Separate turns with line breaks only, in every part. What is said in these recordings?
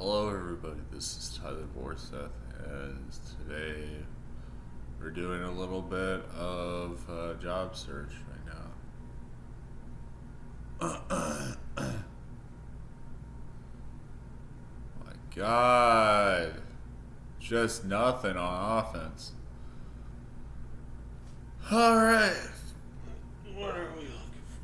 Hello, everybody. This is Tyler Vorseth, and today we're doing a little bit of job search right now. My God, just nothing on offense. All right, what are we looking for?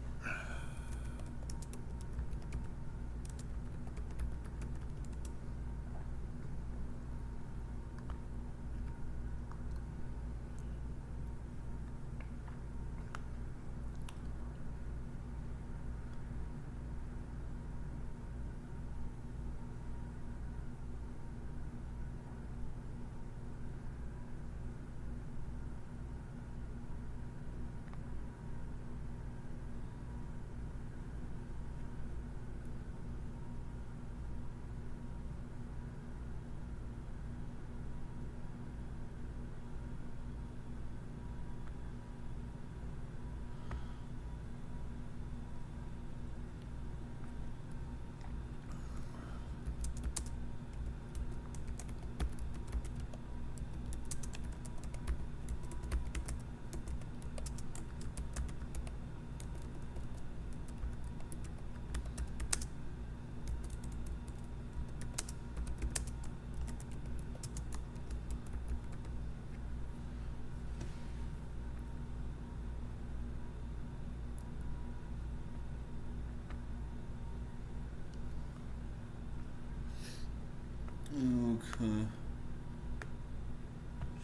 Okay.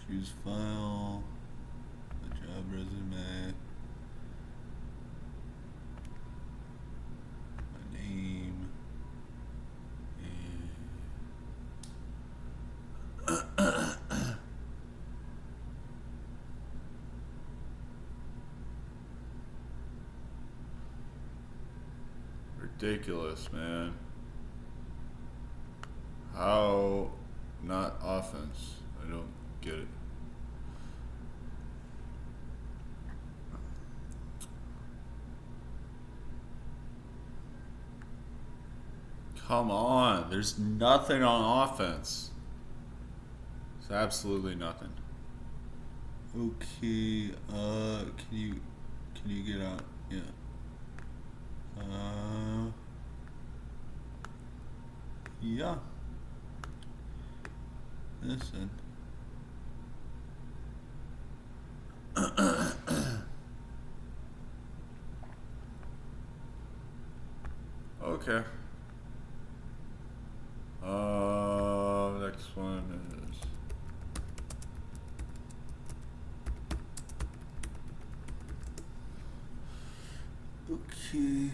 Choose file. The job resume. My name. Ridiculous, man. How not offense? I don't get it. Come on, there's nothing on offense. It's absolutely nothing. Okay, can you get out? Yeah. Yeah. Listen. Okay. Next one is okay.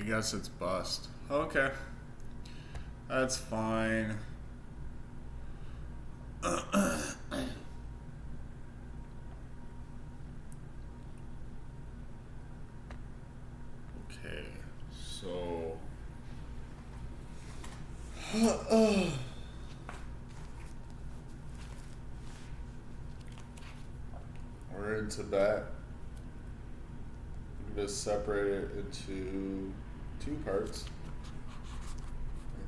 I guess it's bust. Okay. That's fine. Okay, so we're in Tibet. I'm just separate it into two parts,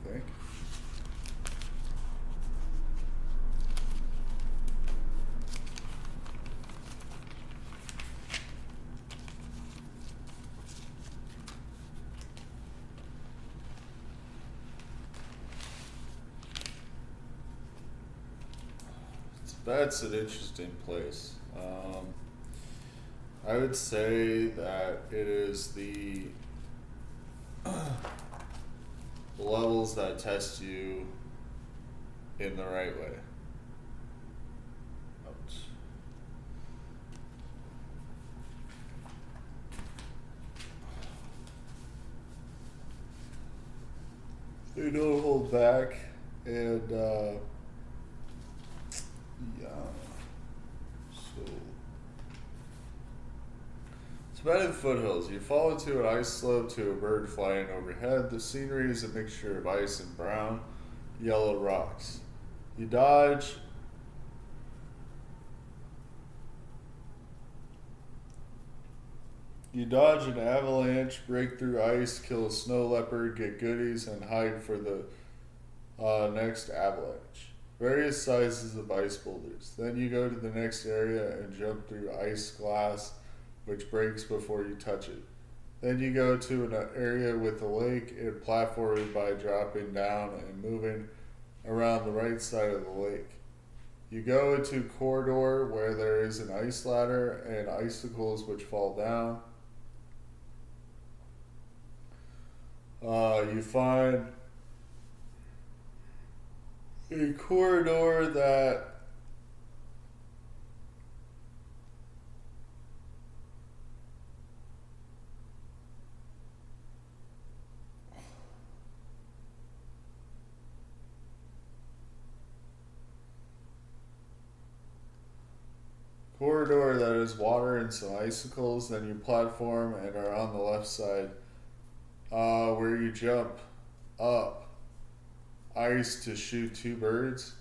I think. That's an interesting place. I would say that it is the levels that test you in the right way. Ouch. They don't hold back, and yeah. So, Tibetan Foothills. You fall into an ice slope to a bird flying overhead. The scenery is a mixture of ice and brown, yellow rocks. You dodge. You dodge an avalanche, break through ice, kill a snow leopard, get goodies, and hide for the next avalanche. Various sizes of ice boulders. Then you go to the next area and jump through ice glass, which breaks before you touch it. Then you go to an area with a lake and platform it by dropping down and moving around the right side of the lake. You go into a corridor where there is an ice ladder and icicles which fall down. You find a corridor that is water and some icicles. Then you platform and are on the left side, where you jump up ice to shoot two birds.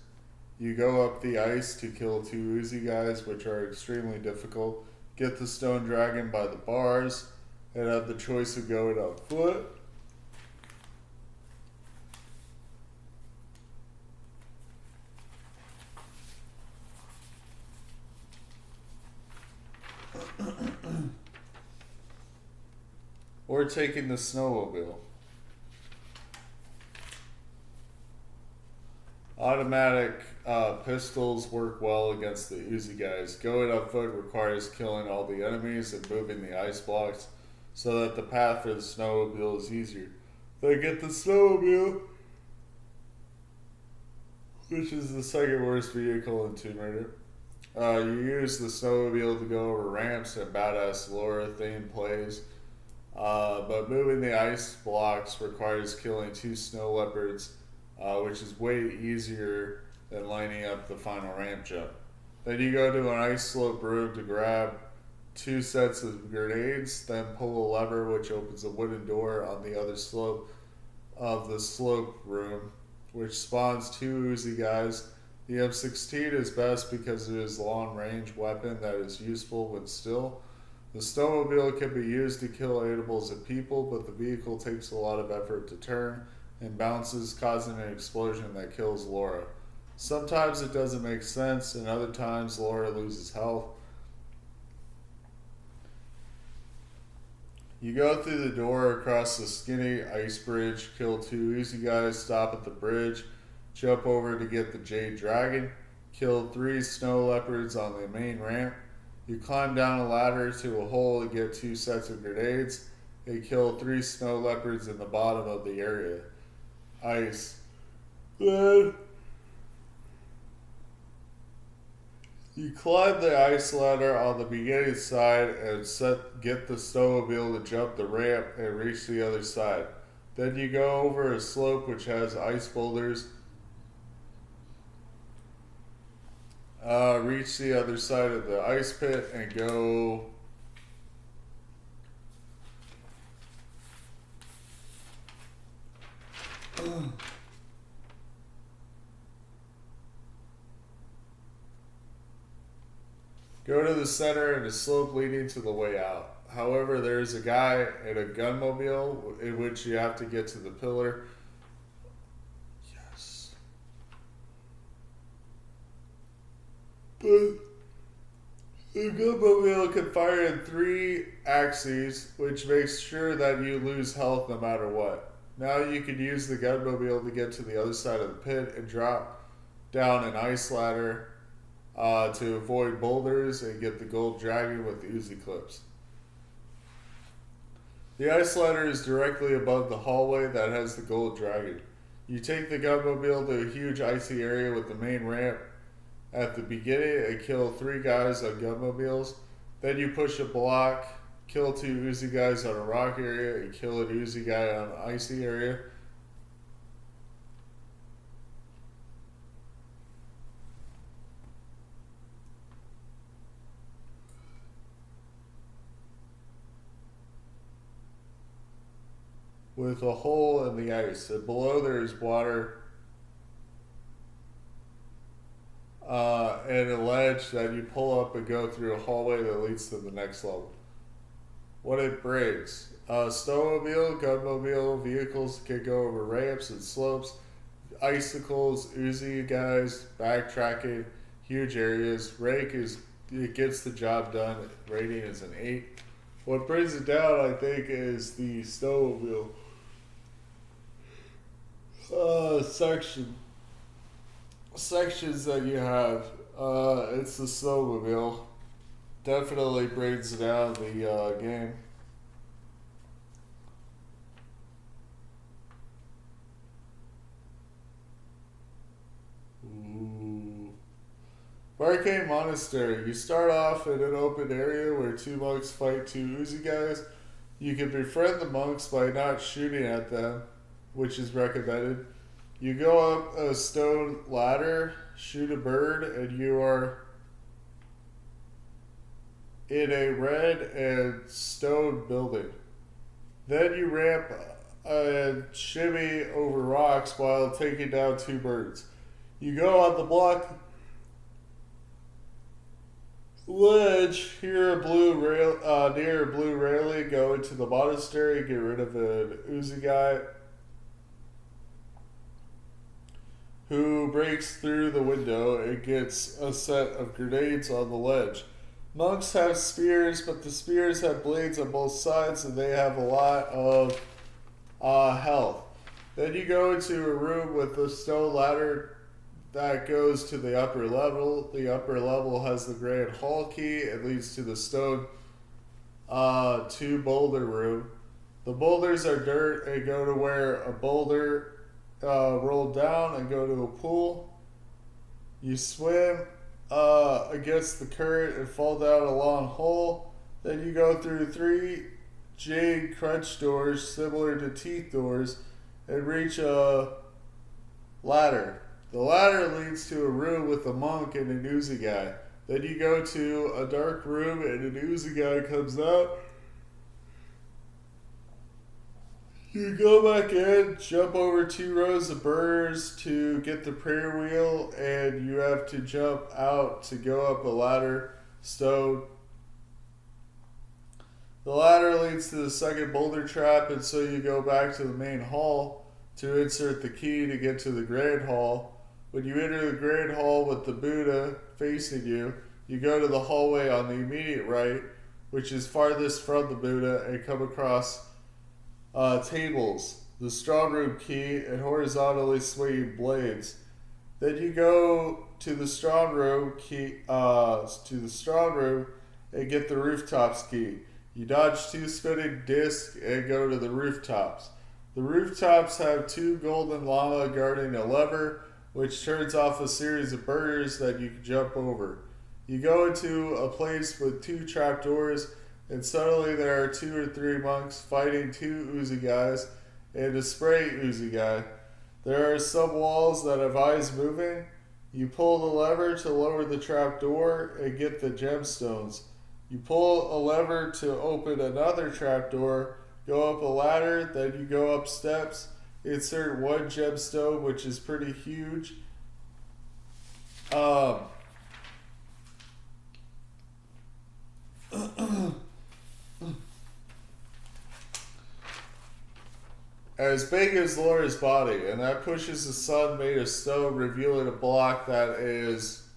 You go up the ice to kill two oozy guys, which are extremely difficult. Get the stone dragon by the bars, and have the choice of going on foot or taking the snowmobile. Automatic pistols work well against the Uzi guys. Going up foot requires killing all the enemies and moving the ice blocks so that the path for the snowmobile is easier. Then get the snowmobile, which is the second worst vehicle in Tomb Raider. You use the snowmobile to go over ramps and badass Laura theme plays. But moving the ice blocks requires killing two snow leopards, which is way easier than lining up the final ramp jump. Then you go to an ice slope room to grab two sets of grenades, then pull a lever which opens a wooden door on the other slope of the slope room, which spawns two Uzi guys. The M16 is best because it is a long-range weapon that is useful when still. The snowmobile can be used to kill animals and people, but the vehicle takes a lot of effort to turn and bounces, causing an explosion that kills Laura. Sometimes it doesn't make sense, and other times Laura loses health. You go through the door across the skinny ice bridge, kill two easy guys, stop at the bridge, jump over to get the Jade Dragon, kill three snow leopards on the main ramp. You climb down a ladder to a hole to get two sets of grenades. They kill three snow leopards in the bottom of the area. Ice. Then You climb the ice ladder on the beginning side and get the snowmobile to jump the ramp and reach the other side. Then you go over a slope which has ice boulders. Reach the other side of the ice pit and go go to the center and a slope leading to the way out. However, there is a guy in a gunmobile in which you have to get to the pillar. Yes. But the gunmobile can fire in 3 axes, which makes sure that you lose health no matter what. Now you can use the gunmobile to get to the other side of the pit and drop down an ice ladder to avoid boulders and get the gold dragon with the Uzi clips. The ice ladder is directly above the hallway that has the gold dragon. You take the gunmobile to a huge icy area with the main ramp at the beginning and kill 3 guys on gunmobiles. Then you push a block, kill 2 Uzi guys on a rock area, and kill an Uzi guy on an icy area. With a hole in the ice, and below there is water and a ledge that you pull up and go through a hallway that leads to the next level. What it brings: snowmobile, gunmobile vehicles can go over ramps and slopes, icicles, Uzi guys, backtracking, huge areas. It gets the job done. Rating is an 8. What brings it down, I think, is the snowmobile sections that you have. It's the snowmobile. Definitely brings down the game. Ooh. Barkhang Monastery. You start off in an open area where 2 monks fight 2 Uzi guys. You can befriend the monks by not shooting at them, which is recommended. You go up a stone ladder, shoot a bird, and you are in a red and stone building. Then you ramp and shimmy over rocks while taking down 2 birds. You go on the block ledge, near a blue railing, go into the monastery, get rid of an Uzi guy who breaks through the window and gets a set of grenades on the ledge. Monks have spears, but the spears have blades on both sides and they have a lot of health. Then you go into a room with a stone ladder that goes to the upper level. The upper level has the grand hall key. It leads to the stone 2 boulder room. The boulders are dirt and go to where a boulder rolled down and go to a pool. You swim against the current and fall down a long hole. Then you go through 3 jade crunch doors similar to teeth doors and reach a ladder. The ladder leads to a room with a monk and an Uzi guy. Then you go to a dark room and an Uzi guy comes out. You go back in, jump over 2 rows of burrs to get the prayer wheel, and you have to jump out to go up a ladder stone. The ladder leads to the second boulder trap, and so you go back to the main hall to insert the key to get to the grand hall. When you enter the grand hall with the Buddha facing you, you go to the hallway on the immediate right, which is farthest from the Buddha, and come across tables, the strong room key, and horizontally swinging blades. Then you go to the strong room and get the rooftops key. You dodge 2 spinning discs and go to the rooftops. The rooftops have 2 golden llama guarding a lever, which turns off a series of burgers that you can jump over. You go into a place with 2 trapdoors, and suddenly there are 2 or 3 monks fighting 2 Uzi guys and a spray Uzi guy. There are some walls that have eyes moving. You pull the lever to lower the trapdoor and get the gemstones. You pull a lever to open another trapdoor, go up a ladder, then you go up steps, insert 1 gemstone, which is pretty huge. As big as Laura's body, and that pushes the sun made of stone, revealing a block that is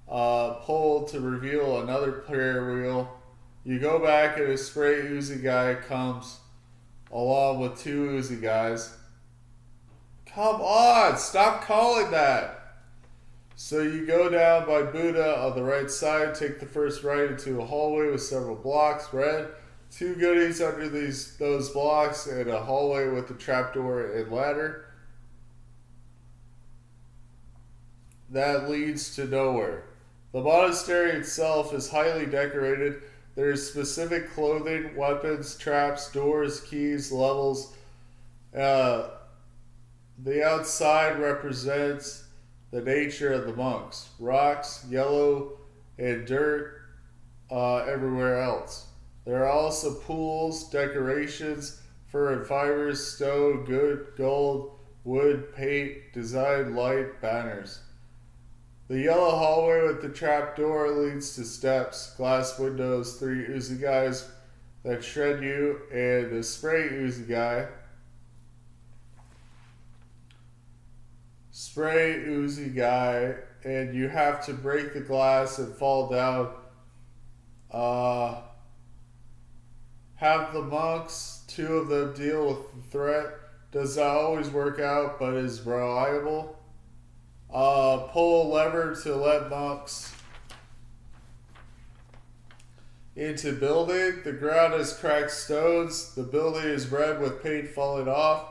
pulled to reveal another prayer wheel. You go back, and a spray Uzi guy comes along with 2 Uzi guys. Come on, stop calling that. So you go down by Buddha on the right side, take the first right into a hallway with several blocks, red. 2 goodies under those blocks, and a hallway with a trapdoor and ladder. That leads to nowhere. The monastery itself is highly decorated. There is specific clothing, weapons, traps, doors, keys, levels. The outside represents the nature of the monks. Rocks, yellow, and dirt everywhere else. There are also pools, decorations, fur and fibers, stone, gold, wood, paint, design, light, banners. The yellow hallway with the trapdoor leads to steps, glass windows, 3 Uzi guys that shred you, and a spray Uzi guy. Spray Uzi guy, and you have to break the glass and fall down. Have the monks, 2 of them, deal with the threat. Does not always work out, but is reliable. Pull a lever to let monks into building. The ground has cracked stones. The building is red with paint falling off,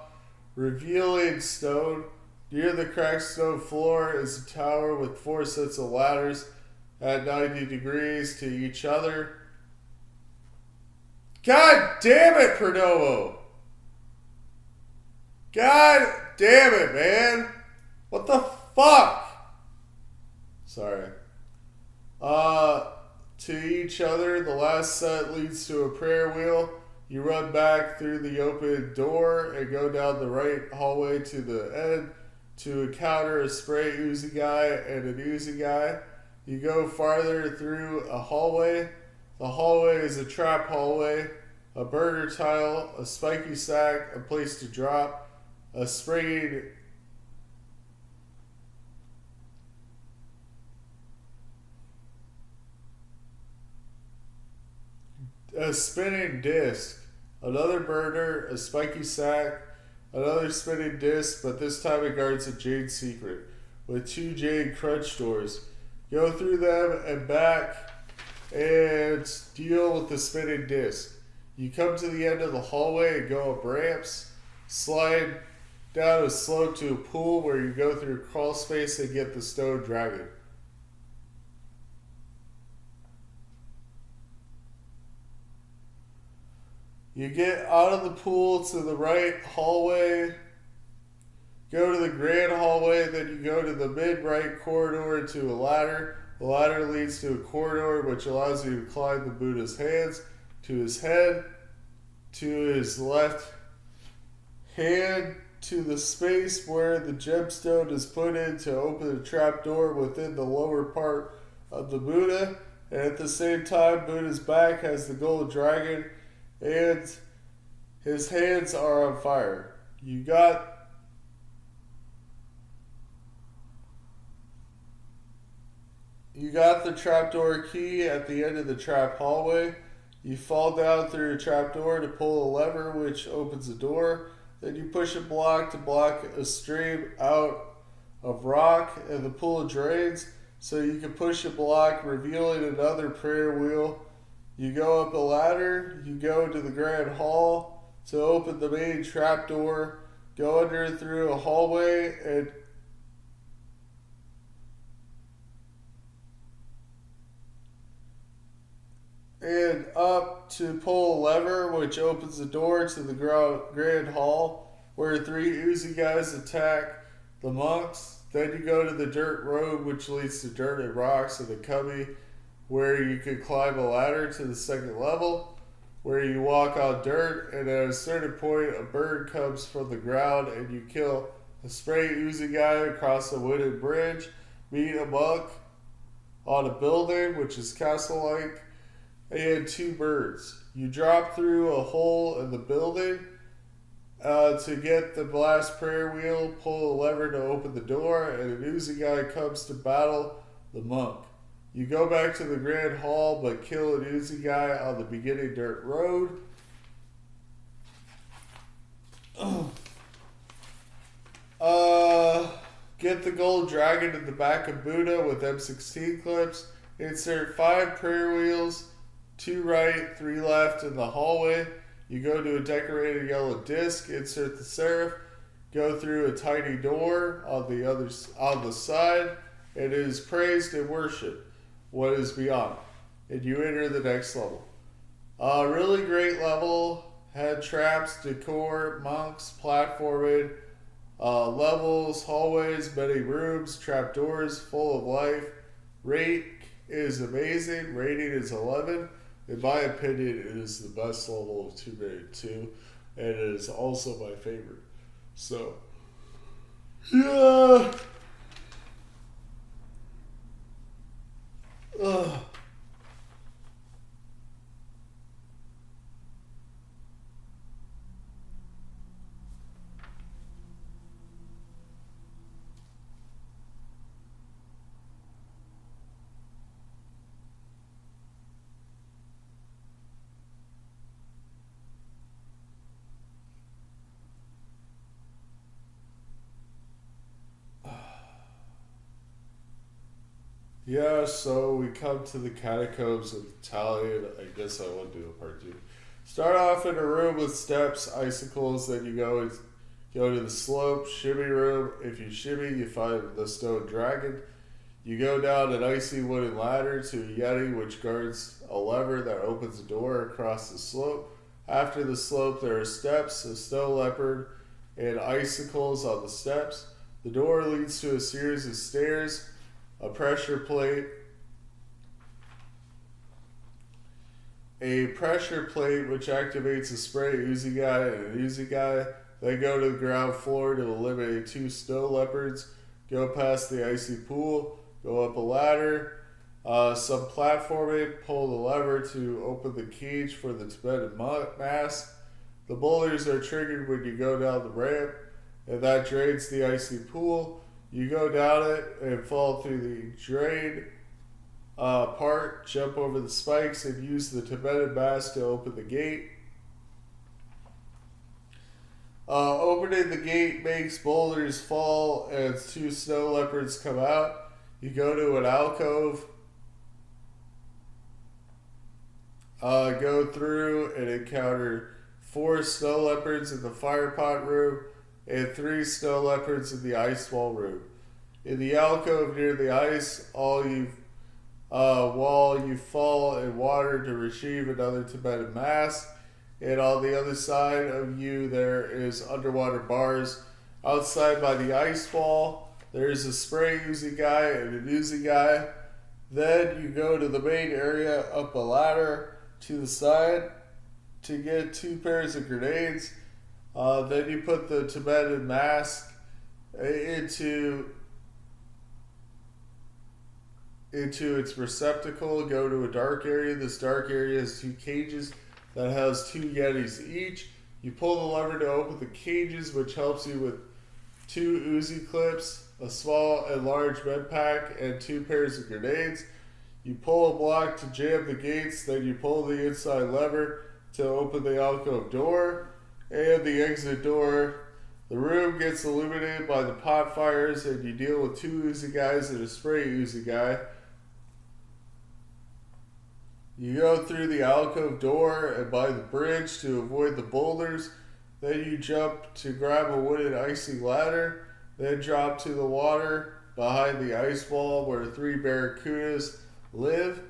revealing stone. Near the cracked stone floor is a tower with 4 sets of ladders at 90 degrees to each other. God damn it, Perdomo! God damn it, man! What the fuck? Sorry. To each other, the last set leads to a prayer wheel. You run back through the open door and go down the right hallway to the end to encounter a spray Uzi guy and an Uzi guy. You go farther through a hallway. The hallway is a trap hallway, a burner tile, a spiky sack, a place to drop, a springy a spinning disc, another burner, a spiky sack, another spinning disc, but this time it guards a jade secret with 2 jade crunch doors. Go through them and back and deal with the spinning disc. You come to the end of the hallway and go up ramps, slide down a slope to a pool where you go through a crawl space and get the stone dragon. You get out of the pool to the right hallway, go to the grand hallway, then you go to the mid-right corridor to a ladder. The ladder leads to a corridor which allows you to climb the Buddha's hands, to his head, to his left hand, to the space where the gemstone is put in to open the trapdoor within the lower part of the Buddha. And at the same time, Buddha's back has the gold dragon and his hands are on fire. You got the trapdoor key at the end of the trap hallway. You fall down through a trapdoor to pull a lever which opens a door. Then you push a block to block a stream out of rock and the pool drains, so you can push a block, revealing another prayer wheel. You go up a ladder, you go to the grand hall to open the main trapdoor, go under through a hallway and and up to pull a lever, which opens the door to the grand hall, where 3 Uzi guys attack the monks. Then you go to the dirt road, which leads to dirt and rocks and a cubby, where you can climb a ladder to the 2nd level, where you walk on dirt, and at a certain point, a bird comes from the ground, and you kill a spray Uzi guy across a wooden bridge, meet a monk on a building, which is castle-like, and 2 birds. You drop through a hole in the building to get the blast prayer wheel, pull a lever to open the door, and an Uzi guy comes to battle the monk. You go back to the grand hall, but kill an Uzi guy on the beginning dirt road. Get the gold dragon in the back of Buddha with M16 clips. Insert 5 prayer wheels, 2 right, 3 left in the hallway. You go to a decorated yellow disc, insert the seraph, go through a tiny door on the side. It is praised and worship what is beyond, and you enter the next level. Really great level. Had traps, decor, monks, platforming, levels, hallways, many rooms, trapdoors, full of life. Rate is amazing. Rating is 11. In my opinion, it is the best level of Tomb Raider 2, and it is also my favorite. So, yeah. Ugh. Yeah, so we come to the Catacombs of Talion. I guess I will do a part 2. Start off in a room with steps, icicles, then you go to the slope, shimmy room. If you shimmy, you find the stone dragon. You go down an icy wooden ladder to a yeti, which guards a lever that opens a door across the slope. After the slope, there are steps, a snow leopard, and icicles on the steps. The door leads to a series of stairs, a pressure plate, which activates a spray Uzi guy and an Uzi guy. Then go to the ground floor to eliminate 2 snow leopards. Go past the icy pool. Go up a ladder. Some platforming. Pull the lever to open the cage for the Tibetan mask. The boulders are triggered when you go down the ramp, and that drains the icy pool. You go down it and fall through the drain part, jump over the spikes, and use the Tibetan mask to open the gate. Opening the gate makes boulders fall as 2 snow leopards come out. You go to an alcove, go through and encounter 4 snow leopards in the fire pot room and 3 snow leopards in the ice wall room. In the alcove near the ice, while you fall in water to retrieve another Tibetan mask, and on the other side of you there is underwater bars. Outside by the ice wall, there is a spray Uzi guy and an Uzi guy. Then you go to the main area up a ladder to the side to get 2 pairs of grenades. Then you put the Tibetan mask into its receptacle. Go to a dark area. This dark area has 2 cages that has 2 yetis each. You pull the lever to open the cages, which helps you with 2 Uzi clips, a small and large med pack, and 2 pairs of grenades. You pull a block to jam the gates, then you pull the inside lever to open the alcove door and the exit door. The room gets illuminated by the pot fires, and you deal with 2 Uzi guys and a spray Uzi guy. You go through the alcove door and by the bridge to avoid the boulders. Then you jump to grab a wooden icy ladder, then drop to the water behind the ice wall where 3 barracudas live.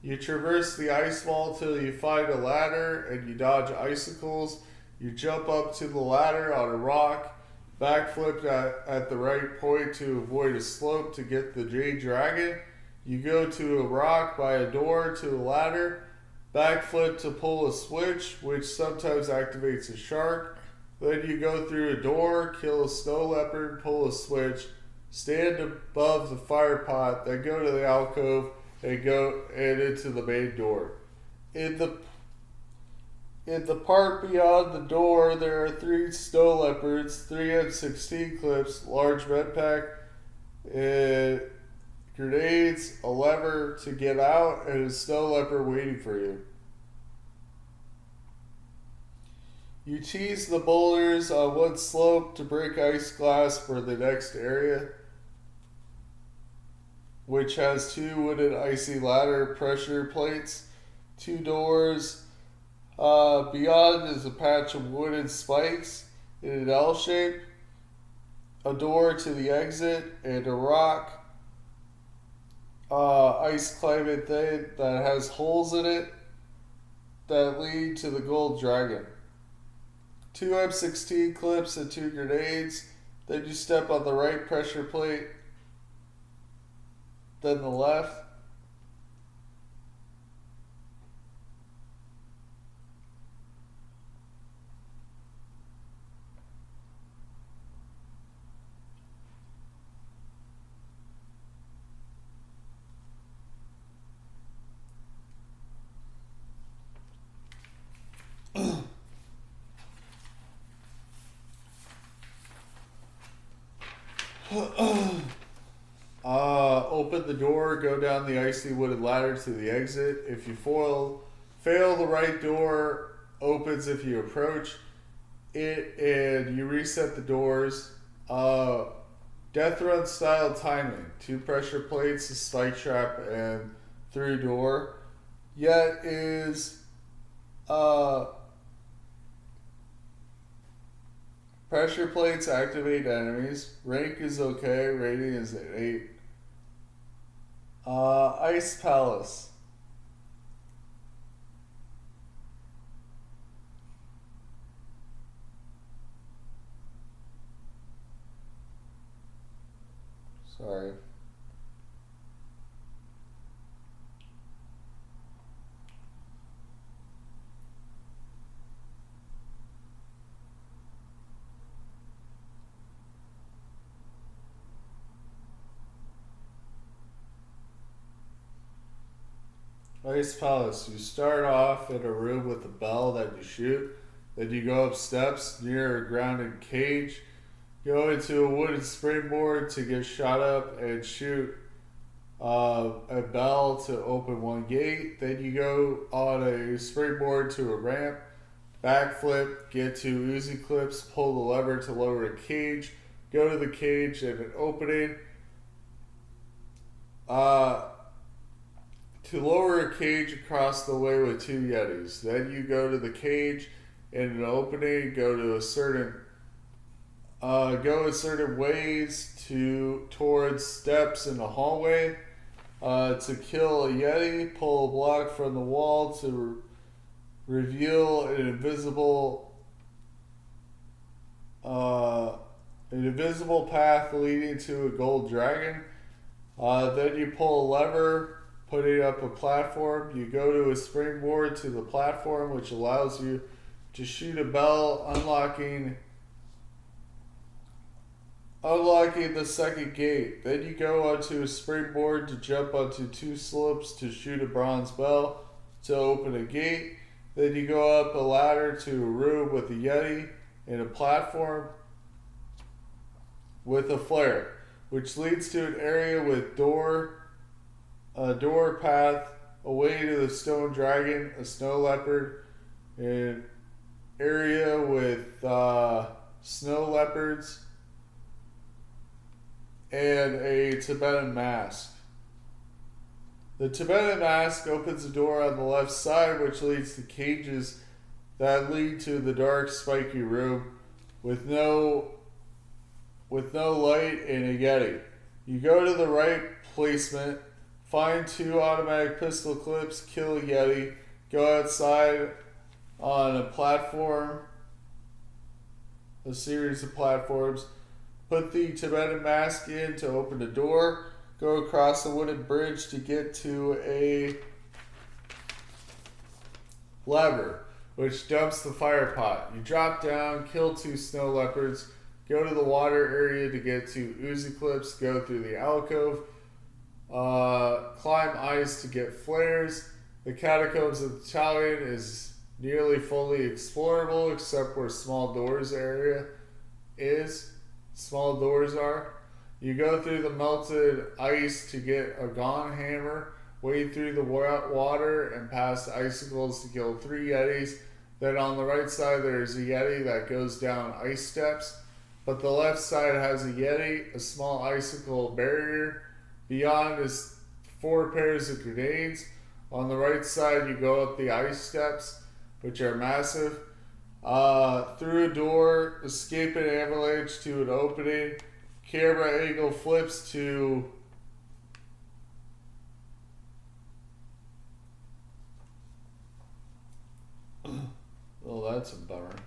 You traverse the ice wall till you find a ladder and you dodge icicles. You jump up to the ladder on a rock, backflip at the right point to avoid a slope to get the Jade Dragon. You go to a rock by a door to a ladder, backflip to pull a switch, which sometimes activates a shark. Then you go through a door, kill a snow leopard, pull a switch, stand above the fire pot, then go to the alcove and go into the main door. In the part beyond the door, there are 3 snow leopards, 3 M16 clips, large med pack, grenades, a lever to get out, and a snow leopard waiting for you. You tease the boulders on one slope to break ice glass for the next area, which has 2 wooden icy ladder pressure plates, 2 doors. Beyond is a patch of wooden spikes in an L shape, a door to the exit, and a rock ice climbing thing that has holes in it that lead to the gold dragon. 2 M16 clips and 2 grenades. Then you step on the right pressure plate, then the left. Open the door, go down the icy wooded ladder to the exit. If you fail, the right door opens if you approach it, and you reset the doors. Death run style timing: 2 pressure plates, a spike trap, and through door. Yet is pressure plates activate enemies. Rank is okay. Rating is at 8. Ice Palace. Sorry. Ice Palace. You start off in a room with a bell that you shoot. Then you go up steps near a grounded cage. Go into a wooden springboard to get shot up and shoot a bell to open one gate. Then you go on a springboard to a ramp. Backflip, get 2 Uzi clips, pull the lever to lower a cage. Go to the cage and an opening. To lower a cage across the way with 2 Yetis. Then you go to the cage and an opening, go in certain ways towards steps in the hallway. To kill a Yeti, pull a block from the wall to reveal an invisible path leading to a gold dragon. Then you pull a lever, putting up a platform. You go to a springboard to the platform, which allows you to shoot a bell, unlocking the second gate. Then you go onto a springboard to jump onto 2 slopes to shoot a bronze bell to open a gate. Then you go up a ladder to a room with a Yeti and a platform with a flare, which leads to an area with a door path away to the stone dragon, a snow leopard, an area with snow leopards, and a Tibetan mask. The Tibetan mask opens a door on the left side, which leads to cages that lead to the dark, spiky room with no light and a Yeti. You go to the right placement, Find 2 automatic pistol clips, kill a Yeti, go outside on a platform, a series of platforms, put the Tibetan mask in to open the door, go across a wooden bridge to get to a lever, which dumps the fire pot. You drop down, kill 2 snow leopards, go to the water area to get 2 Uzi clips, go through the alcove, climb ice to get flares. The Catacombs of the Talion is nearly fully explorable except where small doors are. You go through the melted ice to get a gone hammer, wade through the water and past icicles to kill 3 Yetis. Then on the right side there's a Yeti that goes down ice steps, but the left side has a Yeti, a small icicle barrier. Beyond is 4 pairs of grenades. On the right side you go up the ice steps, which are massive. Through a door, escape an avalanche to an opening. Camera angle flips to oh, that's a bummer.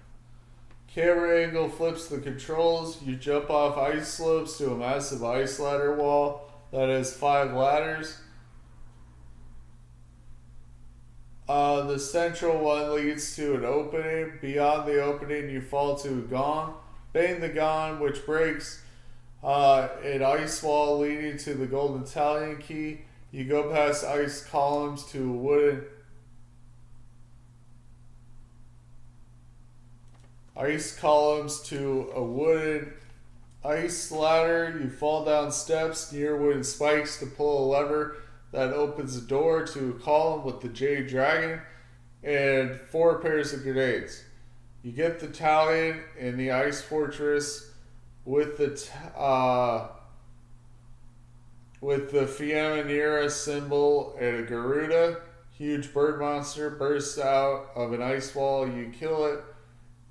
Camera angle flips the controls. You jump off ice slopes to a massive ice ladder wall that has 5 ladders. The central one leads to an opening. Beyond the opening, you fall to a gong. Bang the gong, which breaks an ice wall leading to the golden Talion key. You go past ice columns to a wooden ice ladder. You fall down steps near wooden spikes to pull a lever that opens a door to a column with the Jade Dragon and 4 pairs of grenades. You get the Talion in the ice fortress with the Fiamanera symbol and a Garuda. Huge bird monster bursts out of an ice wall. You kill it,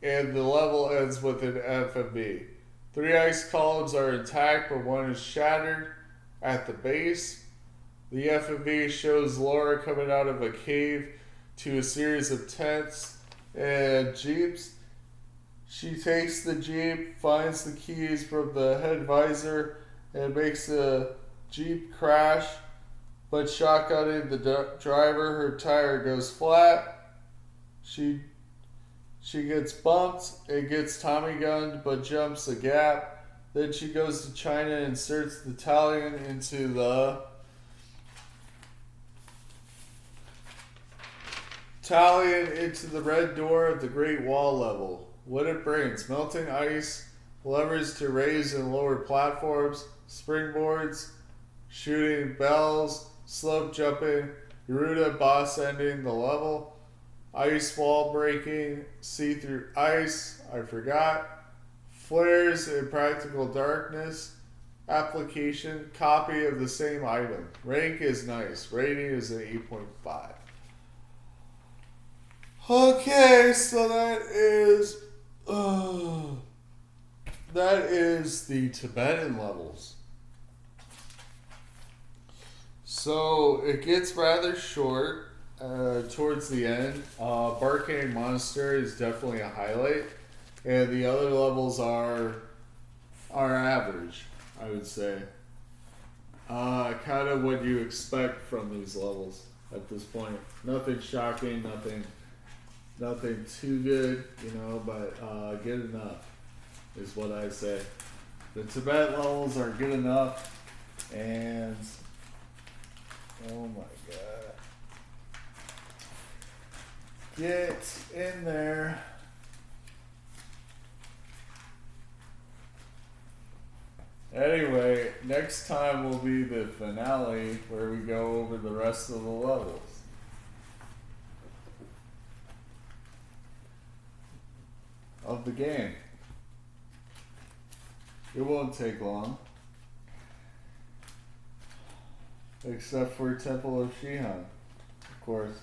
and the level ends with an FMB. 3 ice columns are intact, but 1 is shattered at the base. The FMV shows Laura coming out of a cave to a series of tents and jeeps. She takes the jeep, finds the keys from the head visor, and makes the jeep crash. But shotgunning the driver, her tire goes flat. She gets bumped and gets Tommy gunned, but jumps a gap. Then she goes to China and inserts the Talion into the red door of the Great Wall level. What it brings: melting ice, levers to raise and lower platforms, springboards, shooting bells, slope jumping, Garuda boss ending the level, ice wall breaking, see-through ice, I forgot, flares in practical darkness, application, copy of the same item. Rank is nice. Rating is an 8.5. Okay, so that is the Tibetan levels. So it gets rather short towards the end. Barkhang Monastery is definitely a highlight, and the other levels are average, I would say. Kind of what you expect from these levels at this point. Nothing shocking, nothing too good, but good enough is what I say. The Tibet levels are good enough, and oh my god, get in there. Anyway, next time will be the finale where we go over the rest of the levels. Of the game. It won't take long. Except for Temple of Shihan, of course.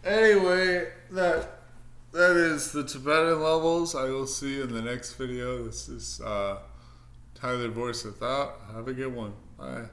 Anyway, that is is the Tibetan levels. I will see you in the next video. This is Tyler Voice Without. Have a good one. Bye.